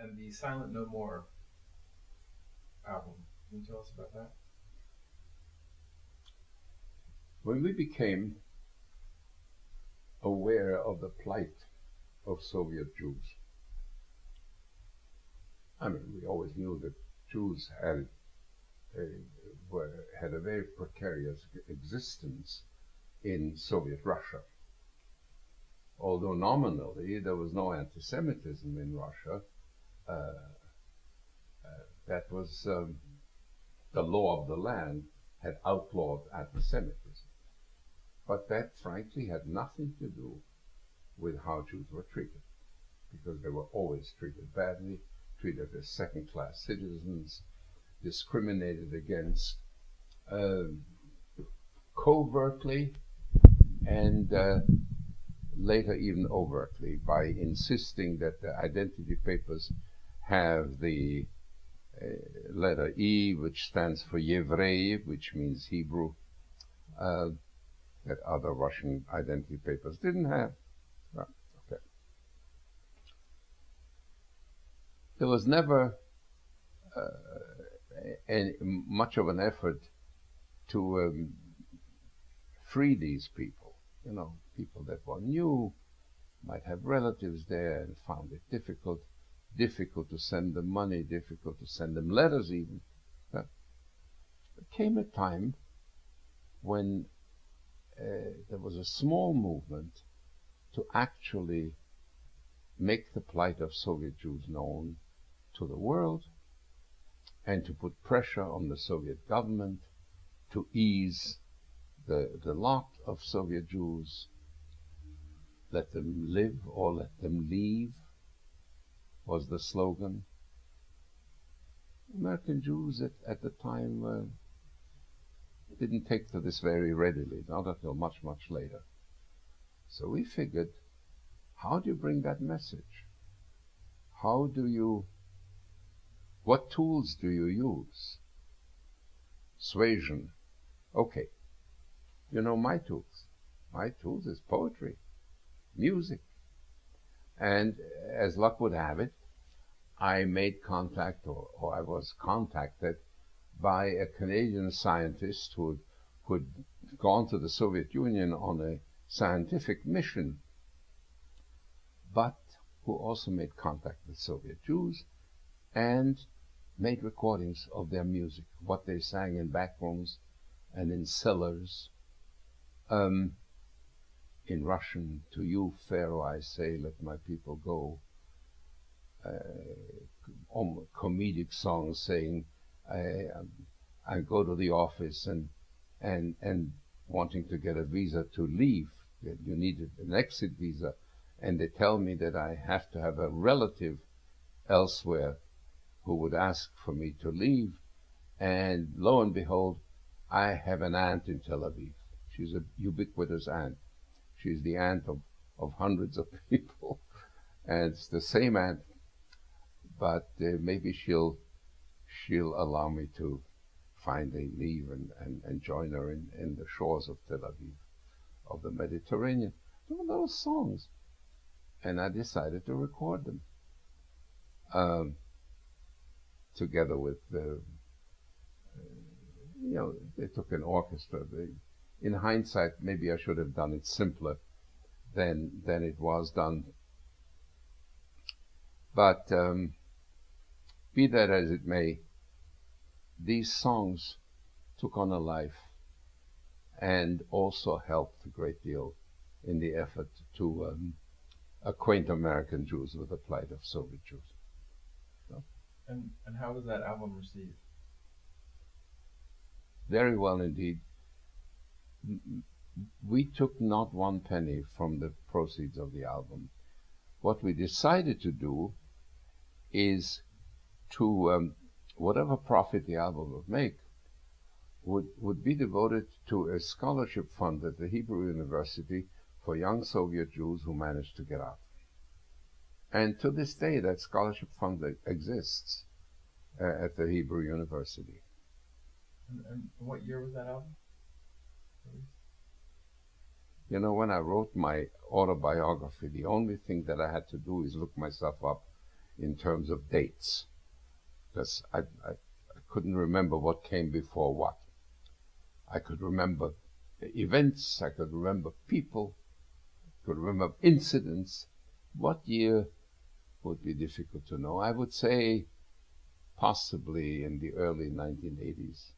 and the Silent No More album. Can you tell us about that? When we became aware of the plight of Soviet Jews, I mean, we always knew that Jews had a very precarious existence in Soviet Russia. Although nominally there was no anti-Semitism in Russia, that was the law of the land had outlawed anti-Semitism. But that frankly had nothing to do with how Jews were treated, because they were always treated badly, treated as second-class citizens, discriminated against covertly and later even overtly, by insisting that the identity papers have the letter E, which stands for Yevrei, which means Hebrew, that other Russian identity papers didn't have. Well, okay. There was never much of an effort to free these people. You know, people that one knew might have relatives there and found it difficult to send them money, difficult to send them letters even. There came a time when there was a small movement to actually make the plight of Soviet Jews known to the world and to put pressure on the Soviet government to ease the lot of Soviet Jews, let them live or let them leave, was the slogan. American Jews at the time didn't take to this very readily, not until much, much later. So we figured, how do you bring that message? What tools do you use? Suasion. Okay. You know my tools. My tools is poetry, music. And as luck would have it, I made contact, or I was contacted by a Canadian scientist who had gone to the Soviet Union on a scientific mission, but who also made contact with Soviet Jews and made recordings of their music, what they sang in back rooms and in cellars. In Russian, to you, Pharaoh, I say, let my people go. Comedic songs saying, I go to the office and wanting to get a visa to leave. You needed an exit visa. And they tell me that I have to have a relative elsewhere who would ask for me to leave. And lo and behold, I have an aunt in Tel Aviv. She's a ubiquitous aunt. She's the aunt of hundreds of people. And it's the same aunt, but maybe she'll allow me to finally leave and join her in the shores of Tel Aviv, of the Mediterranean. There were those songs. And I decided to record them together with, they took an orchestra. In hindsight, maybe I should have done it simpler than it was done. But be that as it may, these songs took on a life and also helped a great deal in the effort to acquaint American Jews with the plight of Soviet Jews. So, and how was that album received? Very well indeed. We took not one penny from the proceeds of the album. What we decided to do is to, whatever profit the album would make, would be devoted to a scholarship fund at the Hebrew University for young Soviet Jews who managed to get out. And to this day, that scholarship fund exists at the Hebrew University. And what year was that album? You know, when I wrote my autobiography, the only thing that I had to do is look myself up in terms of dates, because I couldn't remember what came before what. I could remember events, I could remember people, I could remember incidents. What year would be difficult to know. I would say possibly in the early 1980s.